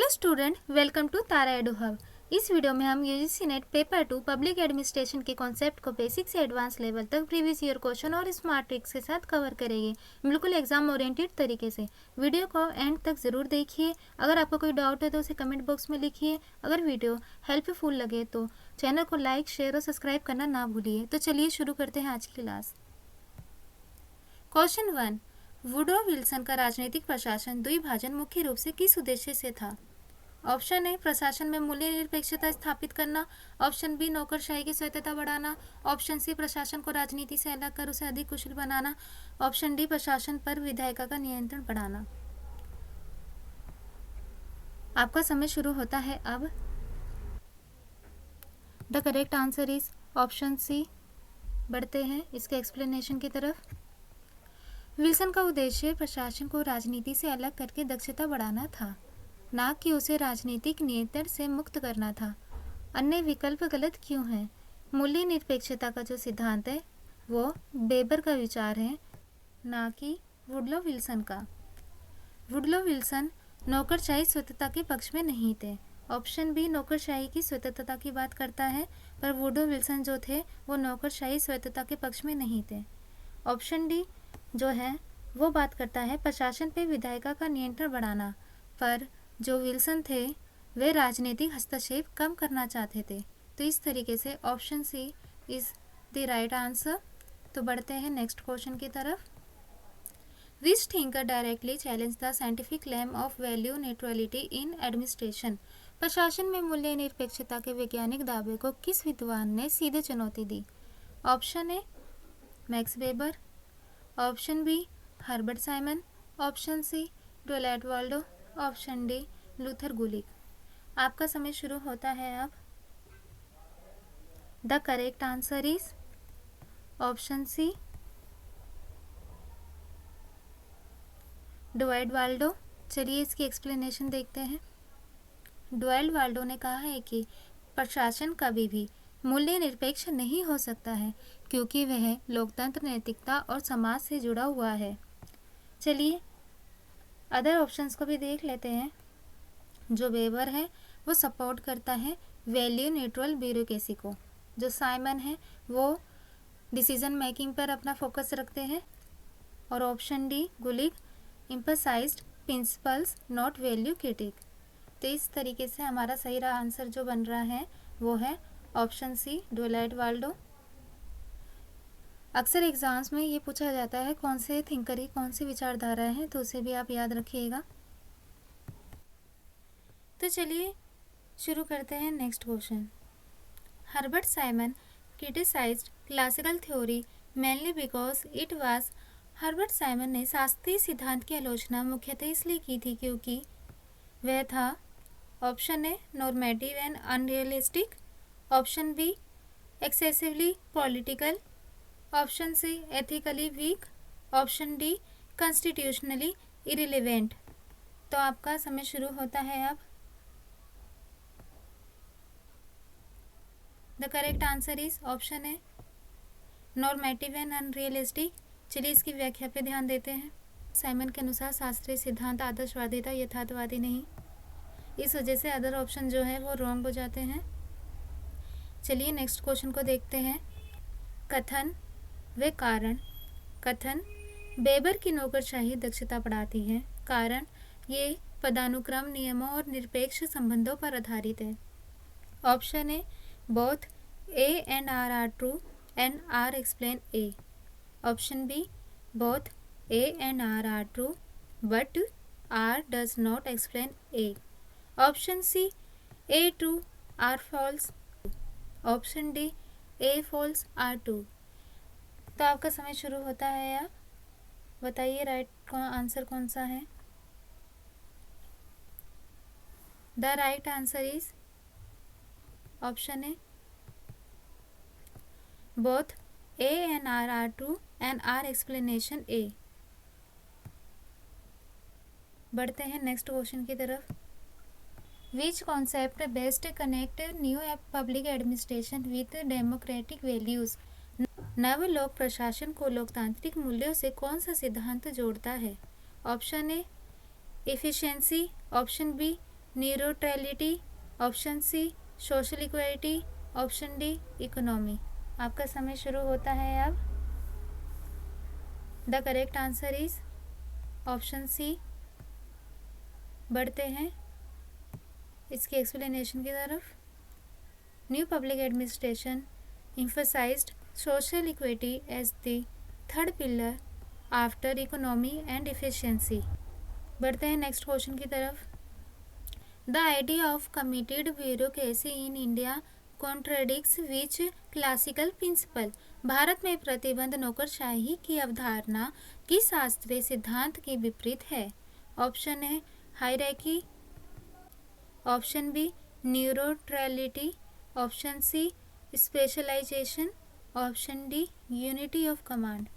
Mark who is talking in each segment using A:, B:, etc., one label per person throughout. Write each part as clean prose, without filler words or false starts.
A: Hello student, welcome to Tara edu hub. इस video में हम UGC NET paper 2 public administration के कॉन्सेप्ट को बेसिक से एडवांस लेवल तक प्रीवियस ईयर क्वेश्चन और स्मार्ट ट्रिक्स के साथ कवर करेंगे, बिल्कुल एग्जाम ओरिएंटेड तरीके से। वीडियो को एंड तक ज़रूर देखिए। अगर आपको कोई डाउट है तो उसे कमेंट बॉक्स में लिखिए। अगर वीडियो हेल्पफुल लगे तो चैनल को लाइक, शेयर और सब्सक्राइब करना ना भूलिए। तो चलिए शुरू करते हैं आज की क्लास। क्वेश्चन 1, वुडरो विल्सन का राजनीतिक प्रशासन द्विभाजन मुख्य रूप से किस उद्देश्य से था? ऑप्शन ए, प्रशासन में मूल्य निरपेक्षता स्थापित करना। ऑप्शन बी, नौकरशाही की स्वायत्तता बढ़ाना। ऑप्शन सी, प्रशासन को राजनीति से अलग कर उसे अधिक कुशल बनाना। ऑप्शन डी, प्रशासन पर विधायिका का नियंत्रण बढ़ाना। आपका समय शुरू होता है अब। The correct answer is option C. बढ़ते हैं इसके एक्सप्लेनेशन की तरफ। विल्सन का उद्देश्य प्रशासन को राजनीति से अलग करके दक्षता बढ़ाना था, ना कि उसे राजनीतिक नियंत्रण से मुक्त करना था। अन्य विकल्प गलत क्यों हैं? मूल्य निरपेक्षता का जो सिद्धांत है वो बेबर का विचार है, ना कि वुडरो विल्सन का। वुडरो विल्सन नौकरशाही स्वतंत्रता के पक्ष में नहीं थे। ऑप्शन बी, नौकरशाही की स्वतंत्रता की बात करता है, पर वुडरो विल्सन जो थे वो नौकरशाही स्वतंत्रता के पक्ष में नहीं थे। ऑप्शन डी जो है वो बात करता है प्रशासन पे विधायिका का नियंत्रण बढ़ाना, पर जो विल्सन थे वे राजनीतिक हस्तक्षेप कम करना चाहते थे। तो इस तरीके से option C is the right answer. तो बढ़ते हैं नेक्स्ट क्वेश्चन की तरफ। Which thinker directly challenge the scientific claim of value neutrality in administration? प्रशासन में मूल्य निरपेक्षता के वैज्ञानिक दावे को किस विद्वान ने सीधे चुनौती दी? Option A, Max Weber. Option B, Herbert Simon. Option C, Donald Waldo. Option D, Luther Gulick. आपका समय शुरू होता है अब। The correct answer is option C, Donald Waldo. चलिए इसकी एक्सप्लेनेशन देखते हैं। डोनाल्ड वाल्डो ने कहा है कि प्रशासन कभी भी मूल्य निरपेक्ष नहीं हो सकता है, क्योंकि वह लोकतंत्र, नैतिकता और समाज से जुड़ा हुआ है। चलिए अदर ऑप्शंस को भी देख लेते हैं। जो वेबर है वो सपोर्ट करता है वैल्यू न्यूट्रल ब्यूरोक्रेसी को। जो साइमन है वो डिसीजन मेकिंग पर अपना फोकस रखते हैं। और option D, Gulick, emphasised principles not value critique. तो इस तरीके से हमारा सही आंसर जो बन रहा है वो है ऑप्शन सी, डोनाल्ड वाल्डो। अक्सर एग्जाम्स में ये पूछा जाता है कौन से थिंकर की कौन सी विचारधारा है, तो उसे भी आप याद रखिएगा। तो चलिए शुरू करते हैं next question. Herbert Simon criticised classical theory mainly because it was. Herbert Simon ने शास्त्रीय सिद्धांत की आलोचना मुख्यतः इसलिए की थी क्योंकि वह था option A, normative and unrealistic. Option B, excessively political. Option C, ethically weak. Option D, constitutionally irrelevant. तो आपका समय शुरू होता है अब। The correct answer is option A, normative and unrealistic. चलिए इसकी व्याख्या पे ध्यान देते हैं। साइमन के अनुसार शास्त्रीय सिद्धांत आदर्शवादी था, यथार्थवादी नहीं। इस वजह से अदर ऑप्शन जो है वो रॉन्ग हो जाते हैं। चलिए नेक्स्ट क्वेश्चन को देखते हैं। कथन व कारण। कथन, बेबर की नौकरशाही दक्षता बढ़ाती है। कारण, ये पदानुक्रम नियमों और निरपेक्ष संबंधों पर आधारित है। Option A, both A and R are true and R explain A. Option B, both A and R are true but R does not explain A. Option C, A true R false. Option D, A false R true. तो आपका समय शुरू होता है। आप बताइए right answer कौन सा है। The right answer is option A, both A and R are true and R explanation A. बढ़ते हैं नेक्स्ट क्वेश्चन की तरफ। Which concept best connect new public administration with democratic values? नव लोक प्रशासन को लोकतांत्रिक मूल्यों से कौन सा सिद्धांत जोड़ता है? Option A, efficiency. Option B, neutrality, option C social equality, option D economy. आपका समय शुरू होता है अब। The correct answer is option C. बढ़ते हैं इसके एक्सप्लेनेशन की तरफ। न्यू पब्लिक एडमिनिस्ट्रेशन emphasized social equity as the third pillar after economy and efficiency। बढ़ते हैं नेक्स्ट क्वेश्चन की तरफ। The idea of committed bureaucracy in India contradicts which classical principle. भारत में प्रतिबंध नौकरशाही की अवधारणा किस शास्त्रीय सिद्धांत के विपरीत है? Option A hierarchy, option B neutrality, option C specialisation, option D unity of command.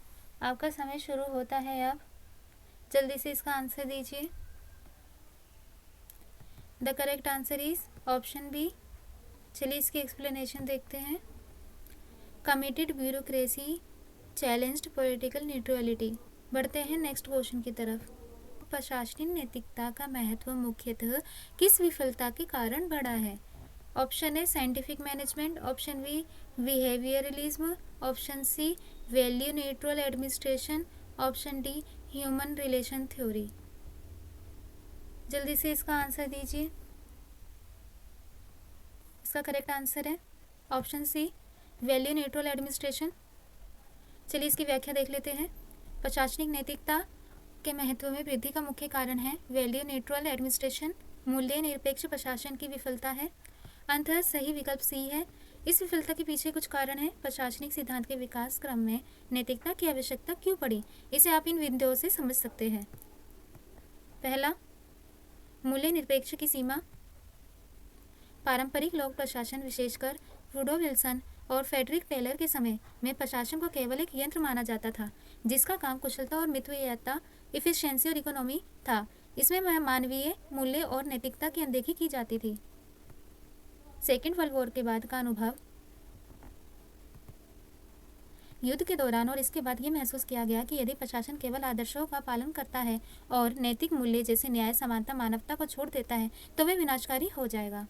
A: आपका समय शुरू होता है अब। जल्दी से इसका आंसर दीजिए। The correct answer is option B. चलिए इसकी एक्सप्लेनेशन देखते हैं। Committed bureaucracy challenged political neutrality. बढ़ते हैं नेक्स्ट क्वेश्चन की तरफ। प्रशासनिक नैतिकता का महत्व मुख्यतः किस विफलता के कारण बढ़ा है? Option A scientific management, option B behaviouralism, option C value neutral administration, option D human relation theory. जल्दी से इसका आंसर दीजिए। इसका करेक्ट आंसर है option C value neutral administration. चलिए इसकी व्याख्या देख लेते हैं। प्रशासनिक नैतिकता के महत्व में वृद्धि का मुख्य कारण है वैल्यू न्यूट्रल एडमिनिस्ट्रेशन, मूल्य निरपेक्ष प्रशासन की विफलता है। अंततः सही विकल्प सी है। इस विफलता के पीछे कुछ कारण है। प्रशासनिक सिद्धांत के विकास क्रम में नैतिकता की आवश्यकता क्यों पड़ी, इसे आप इन बिंदुओं से समझ सकते हैं। पहला, मूल्य निरपेक्ष की सीमा। पारंपरिक लोक प्रशासन विशेषकर वुडरो विल्सन और फ्रेडरिक टेलर के समय में प्रशासन को केवल एक यंत्र माना जाता था जिसका काम कुशलता और मितव्ययिता, इफिशिएंसी और इकोनॉमी था। इसमें मानवीय मूल्य और नैतिकता की अनदेखी की जाती थी। सेकेंड वर्ल्ड वॉर के बाद का अनुभव। युद्ध के दौरान और इसके बाद ये महसूस किया गया कि यदि प्रशासन केवल आदर्शों का पालन करता है और नैतिक मूल्य जैसे न्याय, समानता, मानवता को छोड़ देता है तो वह विनाशकारी हो जाएगा।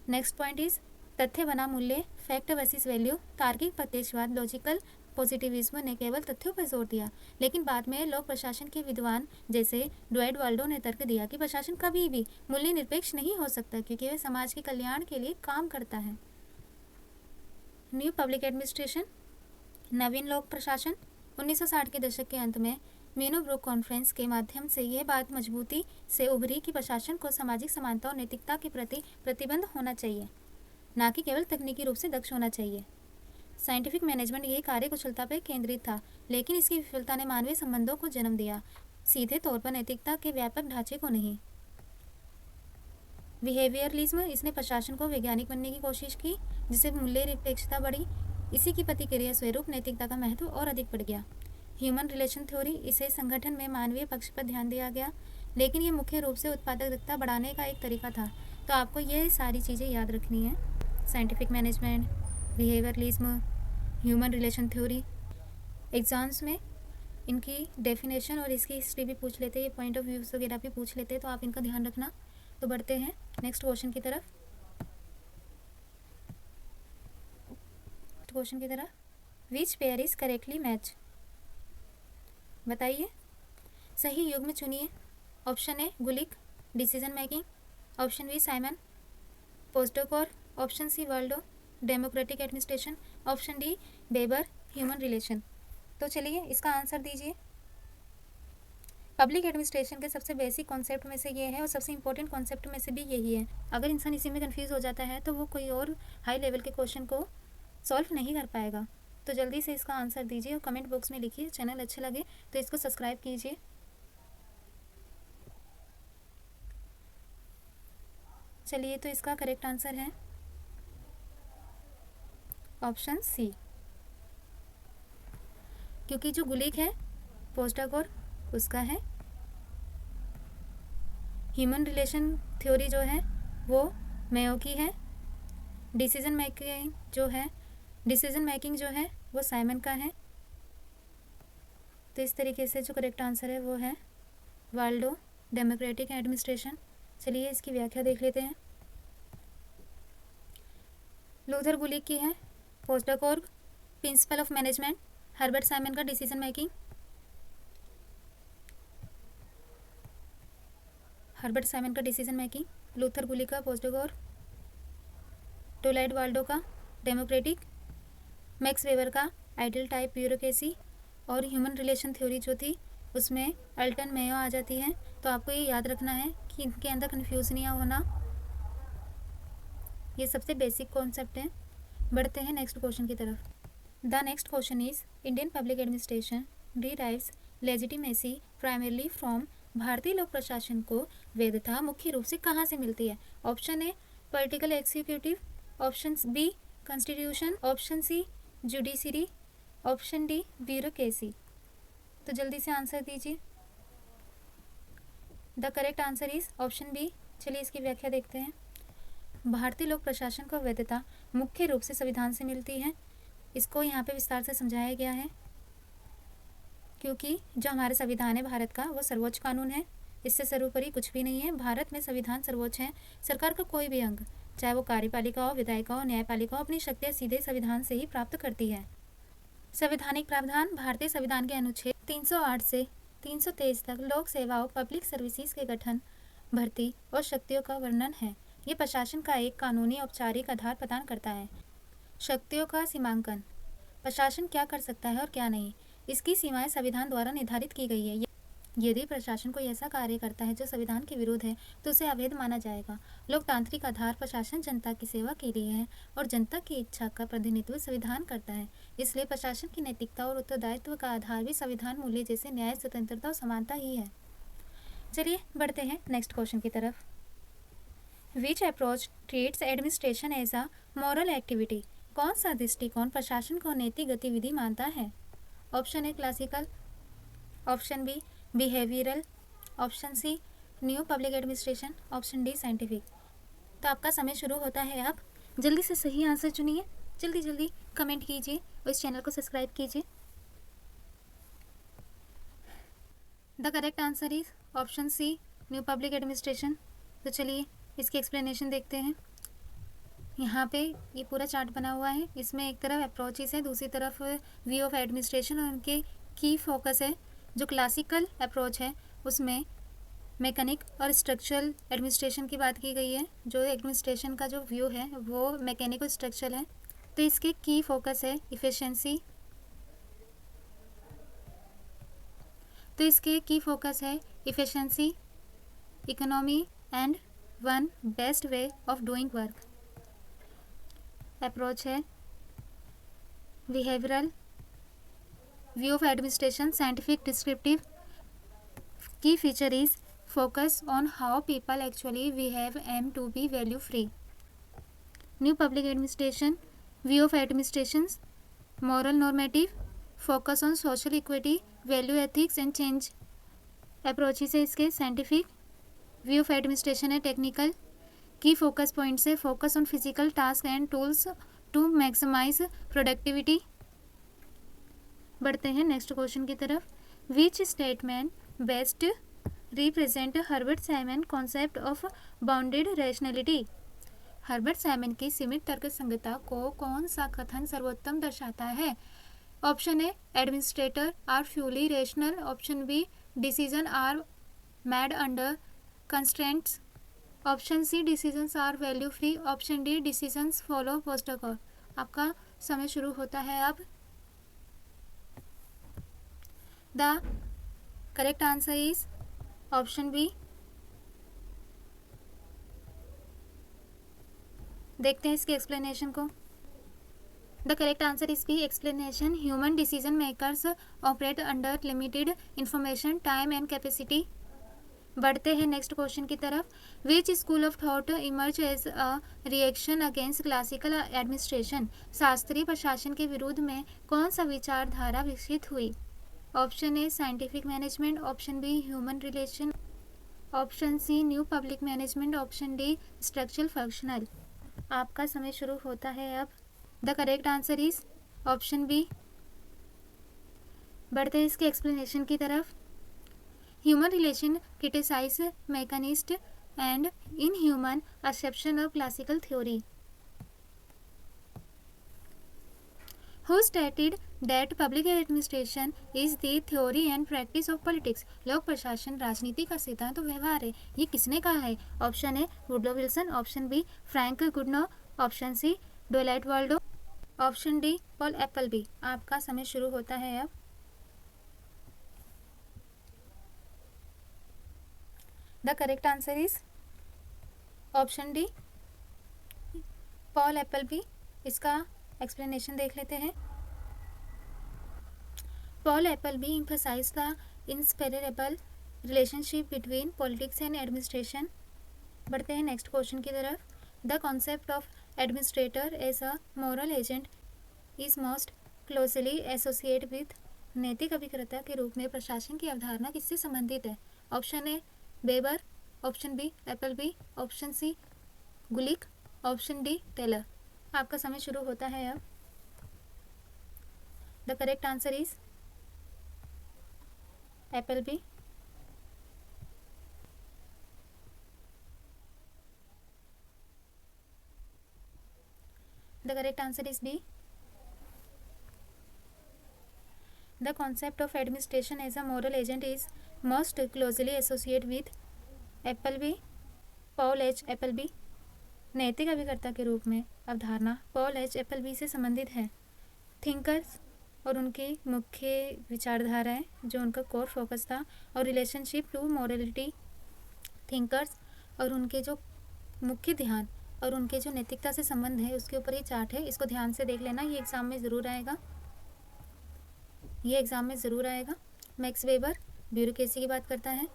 A: नेक्स्ट पॉइंट इज तथ्य बना मूल्य, फैक्ट वर्सेस वैल्यू। तार्किक प्रत्यक्षवाद, लॉजिकल पॉजिटिविज्म ने केवल तथ्यों पर जोर दिया, लेकिन बाद में लोक प्रशासन के विद्वान जैसे ड्वाइट वाल्डो ने तर्क दिया कि प्रशासन कभी भी मूल्य निरपेक्ष नहीं हो सकता क्योंकि वह समाज के कल्याण के लिए काम करता है। न्यू पब्लिक एडमिनिस्ट्रेशन, नवीन लोक प्रशासन। 1960 के दशक के अंत में मीनोब्रुक कॉन्फ्रेंस के माध्यम से यह बात मजबूती से उभरी कि प्रशासन को सामाजिक समानता और नैतिकता के प्रति प्रतिबद्ध होना चाहिए, न कि केवल तकनीकी रूप से दक्ष होना चाहिए। साइंटिफिक मैनेजमेंट यह कार्य कुशलता पर केंद्रित था, लेकिन इसकी विफलता ने मानवीय संबंधों को जन्म दिया, सीधे तौर पर नैतिकता के व्यापक ढांचे को नहीं। बिहेवियरलिज्म, इसने प्रशासन को वैज्ञानिक बनने की कोशिश की जिससे मूल्य निरपेक्षता बढ़ी। इसी की प्रतिक्रिया स्वरूप नैतिकता का महत्व और अधिक बढ़ गया। ह्यूमन रिलेशन थ्योरी, इसे संगठन में मानवीय पक्ष पर ध्यान दिया गया, लेकिन ये मुख्य रूप से उत्पादकता बढ़ाने का एक तरीका था। तो आपको ये सारी चीज़ें याद रखनी है। Scientific management, behaviourism, human relation theory. Exams में इनकी डेफिनेशन और इसकी हिस्ट्री भी पूछ लेते हैं, पॉइंट ऑफ व्यूज़ वगैरह भी पूछ लेते हैं, तो आप इनका ध्यान रखना। तो बढ़ते हैं नेक्स्ट क्वेश्चन की तरफ। Which pair is correctly match. बताइए, सही युग्म चुनिए। Option A Gulick, decision making, option B Simon POSDCORB, option C Waldo, democratic administration, option D Weber, human relation. तो चलिए इसका आंसर दीजिए। पब्लिक एडमिनिस्ट्रेशन के सबसे बेसिक कॉन्सेप्ट में से ये है और सबसे इंपॉर्टेंट कॉन्सेप्ट में से भी यही है। अगर इंसान इसी में कंफ्यूज हो जाता है तो वो कोई और हाई लेवल के क्वेश्चन को सॉल्व नहीं कर पाएगा। तो जल्दी से इसका आंसर दीजिए और कमेंट बॉक्स में लिखिए। चैनल अच्छा लगे तो इसको सब्सक्राइब कीजिए। चलिए, तो इसका करेक्ट आंसर है ऑप्शन सी, क्योंकि जो गुलिक है पोस्टोकोर उसका है। ह्यूमन रिलेशन थ्योरी जो है वो मेयो की है। डिसीजन मेकिंग जो है वो साइमन का है। तो इस तरीके से जो करेक्ट आंसर है वो है वाल्डो डेमोक्रेटिक एडमिनिस्ट्रेशन। चलिए इसकी व्याख्या देख लेते हैं। लूथर गुलिक की है postdoc principle of management. Herbert Simon का डिसीजन मेकिंग। हर्बर्ट साइमन का डिसीजन मेकिंग, लूथर गुलिक का पोस्टडॉक, टोलाइड वाल्डो का डेमोक्रेटिक, मैक्स वेबर का आइडियल टाइप ब्यूरोक्रेसी, और ह्यूमन रिलेशन थ्योरी जो थी उसमें अल्टन मेयो आ जाती है। तो आपको ये याद रखना है कि इनके अंदर कन्फ्यूज नहीं होना, ये सबसे बेसिक कॉन्सेप्ट है। बढ़ते हैं नेक्स्ट क्वेश्चन की तरफ। The next question is Indian public administration derives legitimacy primarily from. भारतीय लोक प्रशासन को वैधता मुख्य रूप से कहाँ से मिलती है? Option A political executive, option B constitution, option C judiciary, option D bureaucracy. तो जल्दी से आंसर दीजिए। The correct answer is option B. चलिए इसकी व्याख्या देखते हैं। भारतीय लोक प्रशासन को वैधता मुख्य रूप से संविधान से मिलती है। इसको यहाँ पे विस्तार से समझाया गया है क्योंकि जो हमारे संविधान है भारत का वो सर्वोच्च कानून है, इससे सर्वोपरि कुछ भी नहीं है। भारत में संविधान सर्वोच्च है। सरकार का कोई भी अंग, चाहे वो कार्यपालिका हो, विधायिका हो, न्यायपालिका हो, अपनी शक्तियाँ सीधे संविधान से ही प्राप्त करती है। संवैधानिक प्रावधान भारतीय संविधान के अनुच्छेद 308 से 323 तक लोक सेवाओं पब्लिक सर्विसेज के गठन, भर्ती और शक्तियों का वर्णन है। ये प्रशासन का एक कानूनी औपचारिक आधार प्रदान करता है। शक्तियों का सीमांकन, प्रशासन क्या कर सकता है और क्या नहीं, इसकी सीमाएं संविधान द्वारा निर्धारित की गई है। यदि प्रशासन कोई ऐसा कार्य करता है जो संविधान के विरुद्ध है तो उसे अवैध माना जाएगा। लोकतांत्रिक आधार प्रशासन जनता की सेवा के लिए है और जनता की इच्छा का प्रतिनिधित्व संविधान करता है। इसलिए प्रशासन की नैतिकता और उत्तरदायित्व का आधार भी संविधान मूल्य जैसे न्याय, स्वतंत्रता और समानता ही है। चलिए बढ़ते हैं नेक्स्ट क्वेश्चन की तरफ। Which approach treats administration as a moral activity? कौन सा दृष्टिकोण प्रशासन को नैतिक गतिविधि मानता है? Option A classical, option B behavioural, option C new public administration, option D scientific. तो आपका समय शुरू होता है। आप जल्दी से सही आंसर चुनिए, जल्दी जल्दी कमेंट कीजिए और इस चैनल को सब्सक्राइब कीजिए। The correct answer is option C new public administration. तो चलिए इसकी एक्सप्लेनेशन देखते हैं। यहाँ पे ये पूरा चार्ट बना हुआ है, इसमें एक तरफ अप्रोचेस है, दूसरी तरफ व्यू ऑफ एडमिनिस्ट्रेशन और उनके की फोकस है। जो क्लासिकल अप्रोच है उसमें मैकेनिक और स्ट्रक्चरल एडमिनिस्ट्रेशन की बात की गई है। जो एडमिनिस्ट्रेशन का जो व्यू है वो मैकेनिक और स्ट्रक्चरल है। तो इसके की फोकस है इफिशिएंसी, तो इसके की फोकस है efficiency, economy and one best way of doing work. Approach है behavioural, view of administration scientific descriptive. Key feature is focus on how people actually behave, aim to be value free. New public administration, view of administrations, moral normative, focus on social equity, value ethics and change. Approaches है इसके scientific, view of administration है technical, key focus points है focus on physical task and tools to maximize productivity. बढ़ते हैं next question की तरफ। Which statement best represent Herbert Simon concept of bounded rationality? Herbert Simon की सीमित तर्क संगतता को कौन सा कथन सर्वोत्तम दर्शाता है? Option A administrator are fully rational, option B decision are made under constraints, option C decisions are value free, option D decisions follow protocol. आपका समय शुरू होता है अब। The correct answer is option B. देखते हैं इसके एक्सप्लेनेशन को। The correct answer is B explanation. Human decision makers operate under limited information, time and capacity. बढ़ते हैं नेक्स्ट क्वेश्चन की तरफ। Which school of thought emerge as a reaction against classical administration? शास्त्रीय प्रशासन के विरुद्ध में कौन सा विचारधारा विकसित हुई? Option A scientific management, option B human relation, option C new public management, option D structural functional. आपका समय शुरू होता है अब। The correct answer is option B. बढ़ते हैं इसके एक्सप्लेनेशन की तरफ। Human relation criticise mechanist and inhuman exception of classical theory. Who stated that public administration is the theory and practice of politics? लोक प्रशासन राजनीति का सिद्धांत और व्यवहार है, ये किसने कहा है? Option A Woodrow Wilson, option B Frank Goodnow, option C डोलाइट Waldo, option D Paul Appleby. आपका समय शुरू होता है अब। The correct answer is option D Paul Appleby. इसका एक्सप्लेनेशन देख लेते हैं। Paul Appleby emphasized the inseparable relationship between politics and administration। बढ़ते हैं नेक्स्ट क्वेश्चन की तरफ। The concept of administrator as a moral agent is most closely associate with. नैतिक अभिकर्ता के रूप में प्रशासन की अवधारणा किससे संबंधित है? Option A Weber, option B Appleby, option C Gulick, option D Taylor. आपका समय शुरू होता है अब। The correct answer is Appleby. The correct answer is B. The concept of administration as a moral agent is most closely associate with Appleby, Paul H Appleby. नैतिक अभिकर्ता के रूप में अवधारणा पॉल एच एप्पलबी से संबंधित है। थिंकर्स और उनकी मुख्य विचारधाराएं जो उनका कोर फोकस था, और रिलेशनशिप टू मॉरलिटी। थिंकर्स और उनके जो मुख्य ध्यान और उनके जो नैतिकता से संबंध है उसके ऊपर ये चार्ट है, इसको ध्यान से देख लेना, ये एग्जाम में ज़रूर आएगा, ये एग्जाम में ज़रूर आएगा। मैक्स वेबर ब्यूरोक्रेसी की बात करता है।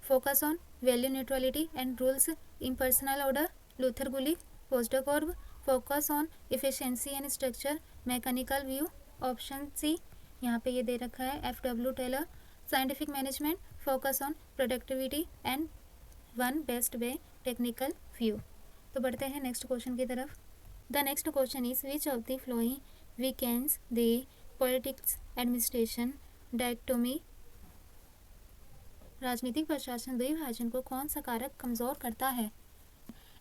A: Focus on value neutrality and rules impersonal order Luther Gulick. POSDCORB focus on efficiency and structure mechanical view. Option C यहाँ पे ये दे रखा है F W Taylor. Scientific management focus on productivity and one best way technical view. तो बढ़ते हैं next question की तरफ। The next question is which of the following weakens the politics administration dichotomy. राजनीतिक प्रशासन द्विभाजन को कौन सा कारक कमजोर करता है?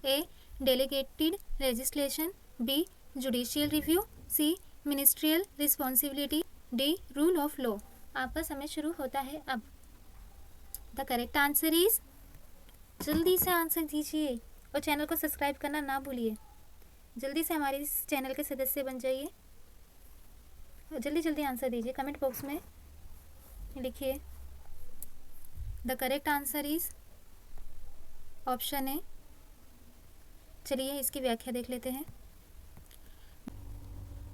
A: A delegated legislation, B judicial review, C ministerial responsibility, D rule of law. आपका समय शुरू होता है अब। द करेक्ट आंसर इज, जल्दी से आंसर दीजिए और चैनल को सब्सक्राइब करना ना भूलिए। जल्दी से हमारे इस चैनल के सदस्य बन जाइए। जल्दी जल्दी आंसर दीजिए, कमेंट बॉक्स में लिखिए। The correct answer is option A. चलिए इसकी व्याख्या देख लेते हैं।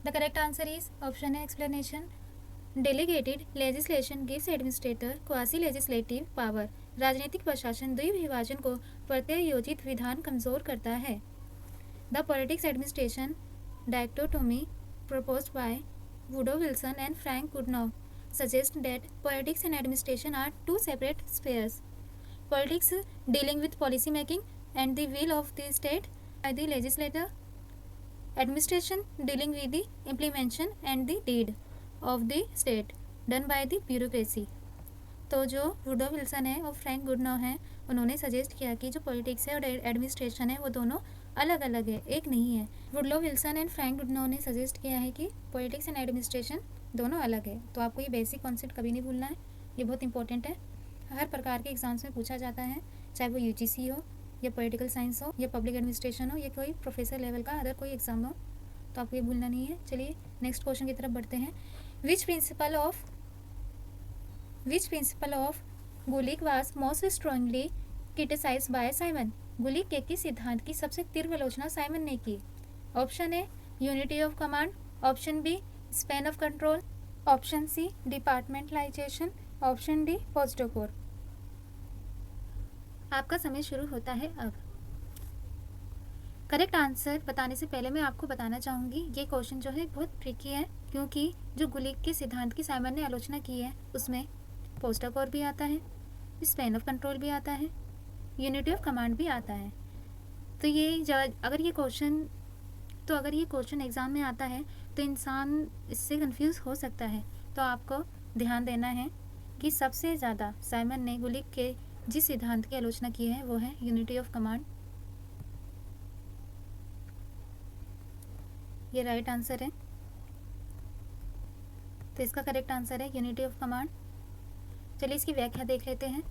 A: The correct answer is option A explanation. Delegated legislation gives administrator quasi legislative power. राजनीतिक प्रशासन द्विविभाजन को प्रत्यायोजित विधान कमजोर करता है। The politics administration dichotomy proposed by Woodrow Wilson and Frank Goodenough suggest that politics and administration are two separate spheres. Politics dealing with policy making and the will of the state by the legislature. Administration dealing with the implementation and the deed of the state done by the bureaucracy. तो जो Woodrow Wilson है और Frank गुडनो है, उन्होंने suggest किया कि जो politics है और एडमिनिस्ट्रेशन है वो दोनों अलग अलग है, एक नहीं है। वुडरो विल्सन एंड फ्रैंक गुडनो ने सजेस्ट किया है कि पॉलिटिक्स एंड एडमिनिस्ट्रेशन दोनों अलग है। तो आपको ये बेसिक कॉन्सेप्ट कभी नहीं भूलना है, ये बहुत इंपॉर्टेंट है। हर प्रकार के एग्जाम्स में पूछा जाता है, चाहे वो यूजीसी हो या पॉलिटिकल साइंस हो या पब्लिक एडमिनिस्ट्रेशन हो या कोई प्रोफेसर लेवल का अदर कोई एग्जाम हो, तो आपको ये भूलना नहीं है। चलिए नेक्स्ट क्वेश्चन की तरफ बढ़ते हैं। Which principle of Gulick was most strongly criticised by Simon. Gulick के किस सिद्धांत की सबसे तीव्र आलोचना साइमन ने की? Option A unity of command, option B span of control, option C departmentalisation, option D POSDCORB. आपका समय शुरू होता है अब। करेक्ट आंसर बताने से पहले मैं आपको बताना चाहूँगी ये क्वेश्चन जो है बहुत ट्रिकी है, क्योंकि जो गुलिक के सिद्धांत की साइमन ने आलोचना की है उसमें पोस्टोकोर भी आता है, स्पैन ऑफ कंट्रोल भी आता है, यूनिटी ऑफ कमांड भी आता है। तो अगर ये क्वेश्चन एग्ज़ाम में आता है तो इंसान इससे कंफ्यूज हो सकता है। तो आपको ध्यान देना है कि सबसे ज़्यादा साइमन ने गुलिक के जिस सिद्धांत की आलोचना की है वो है यूनिटी ऑफ कमांड। ये राइट आंसर है, तो इसका करेक्ट आंसर है यूनिटी ऑफ कमांड। चलिए इसकी व्याख्या देख लेते हैं।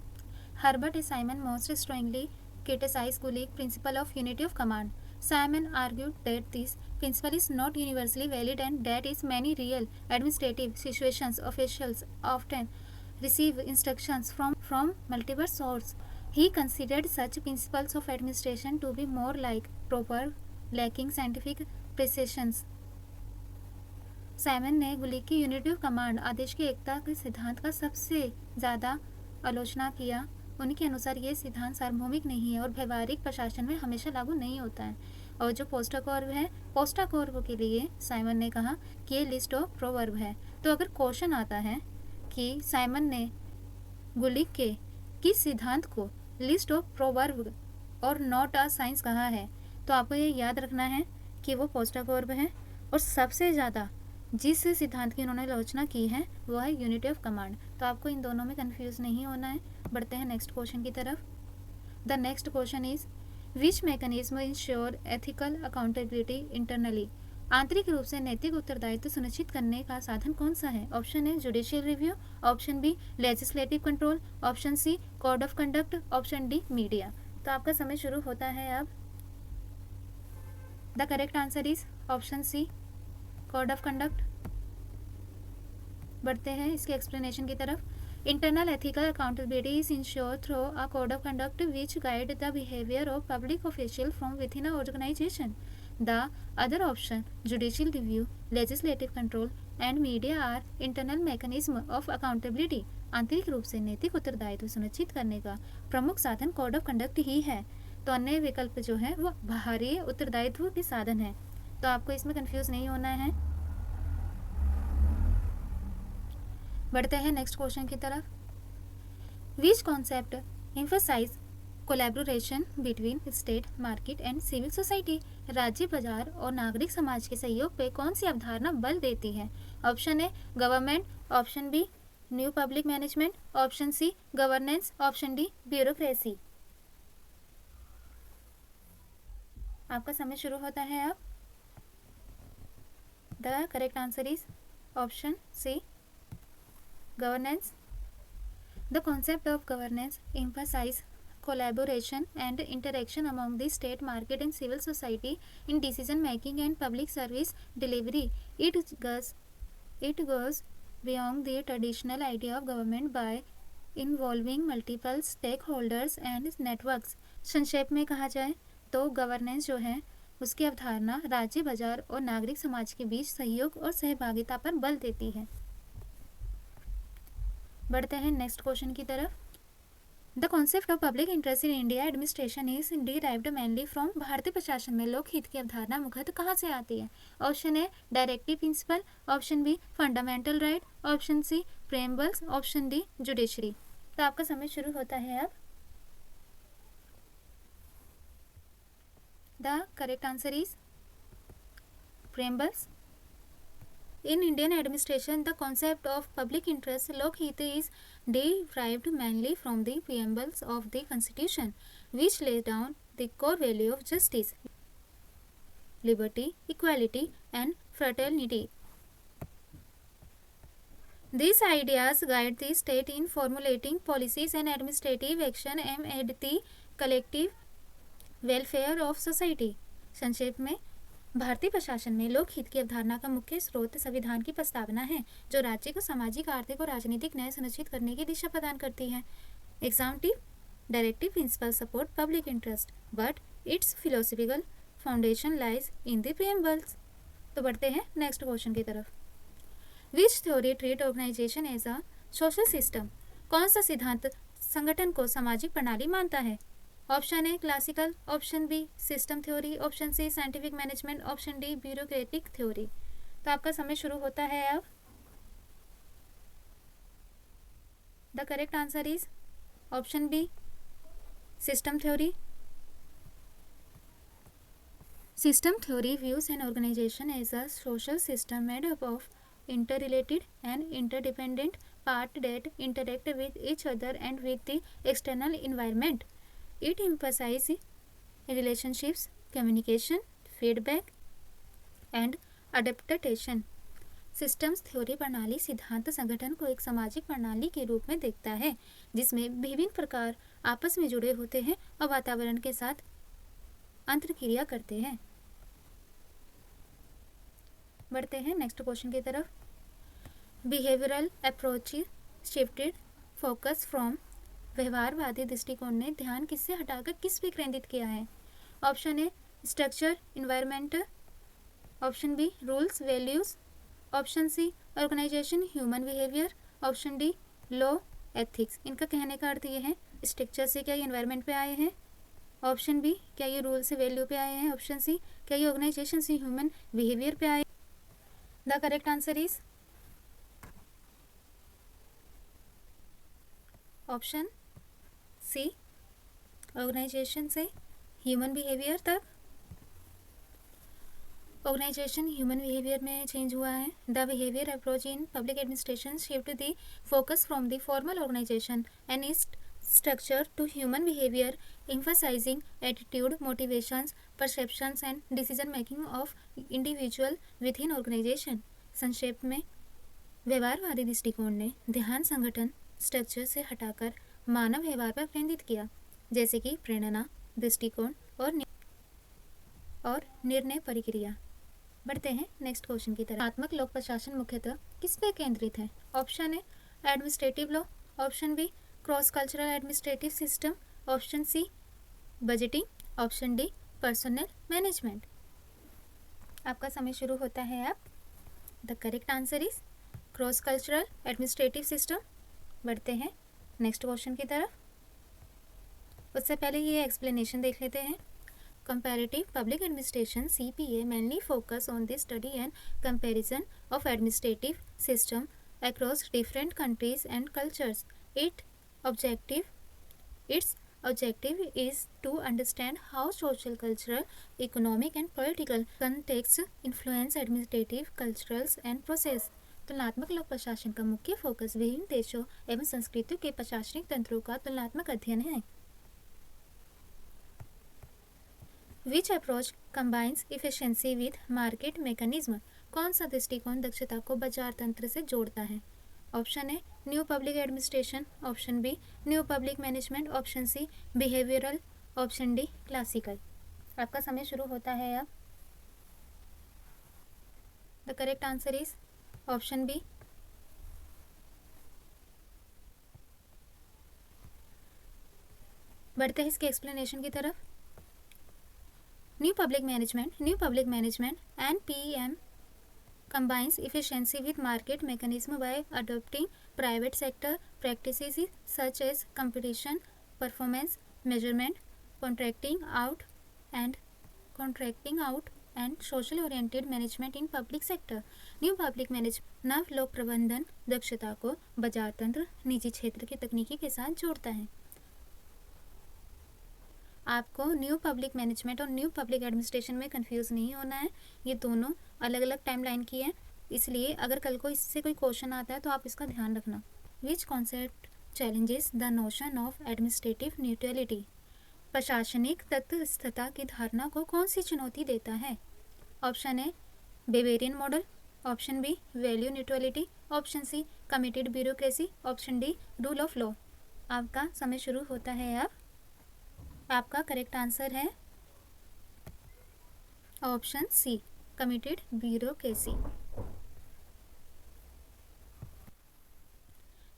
A: Herbert A Simon most strongly criticized Gulick's principle of unity of command. Simon argued that this principle is not universally valid and that in many real administrative situations officials often receive instructions from multiple sources. He considered such principles of administration to be more like proverb, lacking scientific precision. Simon ने गुलिक की unity of command आदेश की एकता के सिद्धांत का सबसे ज़्यादा आलोचना किया। उनके अनुसार ये सिद्धांत सार्वभौमिक नहीं है और व्यवहारिक प्रशासन में हमेशा लागू नहीं होता है। और जो पोस्टाकॉर्व है, पोस्टाकॉर्व के लिए साइमन ने कहा कि ये लिस्ट ऑफ प्रोवर्ब है। तो अगर क्वेश्चन आता है कि साइमन ने गुलिक के किस सिद्धांत को लिस्ट ऑफ प्रोवर्ब और नॉट अ साइंस कहा है, तो आपको ये याद रखना है कि वो पोस्टाकॉर्व है और सबसे ज़्यादा जिस सिद्धांत की उन्होंने आलोचना की है वो है यूनिटी ऑफ कमांड। तो आपको इन दोनों में कंफ्यूज नहीं होना है। बढ़ते हैं नेक्स्ट क्वेश्चन की तरफ। The next question is which mechanism ensure ethical accountability internally. आंतरिक रूप से नैतिक उत्तरदायित्व सुनिश्चित करने का साधन कौन सा है? Option A judicial review, option B legislative control, option C code of conduct, option D media. तो आपका समय शुरू होता है अब। The correct answer is option C code of conduct. बढ़ते हैं इसके एक्सप्लेनेशन की तरफ। Internal ethical accountability is ensure through a code of conduct which guide the behaviour of public official from within a organisation. The other option judicial review, legislative control and media are internal mechanism of accountability. आंतरिक रूप से नैतिक उत्तरदायित्व सुनिश्चित करने का प्रमुख साधन कोड ऑफ कंडक्ट ही है। तो अन्य विकल्प जो है वो बाहरी उत्तरदायित्व के साधन है। तो आपको इसमें कंफ्यूज नहीं होना है। बढ़ते हैं नेक्स्ट क्वेश्चन की तरफ। Which concept emphasise collaboration between state, market and civil society. राज्य, बाजार और नागरिक समाज के सहयोग पे कौन सी अवधारणा बल देती है? Option A government, option B new public management, option C governance, option D bureaucracy. आपका समय शुरू होता है अब। The correct answer is option C governance. The concept of governance emphasizes collaboration and interaction among the state, market and civil society in decision making and public service delivery. It goes beyond the traditional idea of government by involving multiple stakeholders and networks. संक्षेप में कहा जाए तो governance जो है उसकी अवधारणा राज्य, बाजार और नागरिक समाज के बीच सहयोग और सहभागिता पर बल देती है। बढ़ते हैं नेक्स्ट क्वेश्चन की तरफ। The concept of public interest in India administration is derived mainly from. भारतीय प्रशासन में लोकहित की अवधारणा मुख्यतः कहाँ से आती है? Option A directive principle, option B fundamental right, option C preambles, option D judiciary. तो आपका समय शुरू होता है अब। The correct answer is preambles. In Indian administration, the concept of public interest (Lokhit) is derived mainly from the preambles of the Constitution, which lay down the core value of justice, liberty, equality, and fraternity. These ideas guide the state in formulating policies and administrative action aimed at the collective welfare of society. संक्षेप में भारतीय प्रशासन में लोकहित की अवधारणा का मुख्य स्रोत संविधान की प्रस्तावना है जो राज्य को सामाजिक, आर्थिक और राजनीतिक न्याय सुनिश्चित करने की दिशा प्रदान करती है। Exemptive directive principle support public interest but its philosophical foundation lies in the preambles. तो बढ़ते हैं नेक्स्ट क्वेश्चन की तरफ। Which theory treat organisation as a social system. कौन सा सिद्धांत संगठन को सामाजिक प्रणाली मानता है? Option A classical, option B system theory, option C scientific management, option D bureaucratic theory. तो आपका समय शुरू होता है अब। The correct answer is option B system theory. System theory views an organization as a social system made up of interrelated and interdependent part that interact with each other and with the external environment. It emphasizes relationships, communication, feedback and adaptation. Systems theory प्रणाली सिद्धांत संगठन को एक सामाजिक प्रणाली के रूप में देखता है जिसमें विभिन्न प्रकार आपस में जुड़े होते हैं और वातावरण के साथ अंतरक्रिया करते हैं। बढ़ते हैं नेक्स्ट क्वेश्चन की तरफ। Behavioural approach shifted focus from, व्यवहारवादी दृष्टिकोण ने ध्यान किससे हटाकर किस पे केंद्रित किया है? Option A structure environment, option B rules values, option C organisation human behaviour, option D law ethics. इनका कहने का अर्थ ये है स्ट्रक्चर से क्या ये इन्वायरमेंट पे आए हैं, ऑप्शन बी क्या ये रूल से वैल्यू पे आए हैं, ऑप्शन सी क्या ये ऑर्गेनाइजेशन से ह्यूमन बिहेवियर पे आए। The correct answer is option C, organisation से ह्यूमन बिहेवियर तक। ऑर्गेनाइजेशन ह्यूमन बिहेवियर में चेंज हुआ है। The behaviour approach in public administration shift the focus from the formal organisation and its structure to human behavior, emphasizing attitude, motivations, perceptions and decision making of individual within organization. संक्षेप में व्यवहारवादी दृष्टिकोण ने ध्यान संगठन structure से हटाकर मानव व्यवहार पर केंद्रित किया, जैसे कि प्रेरणा, दृष्टिकोण और निर्णय प्रक्रिया। बढ़ते हैं नेक्स्ट क्वेश्चन की तरफ। आत्मक लोक प्रशासन मुख्यतः किस पे केंद्रित है? Option A administrative law, option B cross cultural administrative system, option C budgeting, option D personal management. आपका समय शुरू होता है अब। The correct answer is cross cultural administrative system. बढ़ते हैं नेक्स्ट क्वेश्चन की तरफ। उससे पहले ये एक्सप्लेनेशन देख लेते हैं। Comparative Public Administration (CPA) mainly focus on the study and comparison of administrative system across different countries and cultures. Its objective is to understand how social, cultural, economic and political contexts influence administrative, cultural and process. तुलनात्मक लोक प्रशासन का मुख्य focus विभिन्न देशों एवं संस्कृतियों के प्रशासनिक तंत्रों का तुलनात्मक अध्ययन है। Which approach combines efficiency with market mechanism? कौन सा दृष्टिकोण दक्षता को बाजार तंत्र से जोड़ता है? Option A new public administration, option B new public management, option C behavioural, option D classical. आपका समय शुरू होता है अब। The correct answer is option B. बढ़ते हैं इसके एक्सप्लेनेशन की तरफ। New public management (NPM) combines efficiency with market mechanism by adopting private sector practices such as competition, performance measurement, contracting out and social oriented management in public sector. New public management नव लोक प्रबंधन दक्षता को बाजार तंत्र, निजी क्षेत्र की तकनीकी के साथ जोड़ता है। आपको न्यू पब्लिक मैनेजमेंट और न्यू पब्लिक एडमिनिस्ट्रेशन में कंफ्यूज नहीं होना है। ये दोनों अलग अलग टाइमलाइन की है, इसलिए अगर कल को इससे कोई क्वेश्चन आता है तो आप इसका ध्यान रखना। विच concept challenges the notion of administrative neutrality? प्रशासनिक तटस्थता की धारणा को कौन सी चुनौती देता है? Option A Weberian model, option B value neutrality, option C committed bureaucracy, option D rule of law. आपका समय शुरू होता है अब। आपका करेक्ट आंसर है option C committed bureaucracy.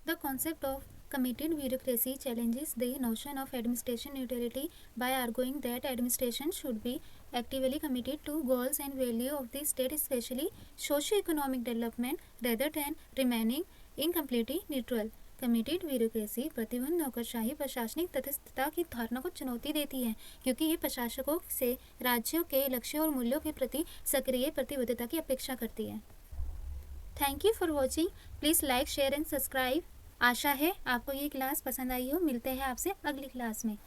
A: The concept of committed bureaucracy challenges the notion of administration neutrality by arguing that administration should be actively committed to goals and value of the state, especially socio-economic development, rather than remaining incompletely neutral. Committed bureaucracy प्रतिबंध नौकरशाही प्रशासनिक तटस्थता की धारणा को चुनौती देती है, क्योंकि ये प्रशासकों से राज्यों के लक्ष्यों और मूल्यों के प्रति सक्रिय प्रतिबद्धता की अपेक्षा करती है। Thank you for watching. Please like, share and subscribe. आशा है आपको ये क्लास पसंद आई हो। मिलते हैं आपसे अगली क्लास में।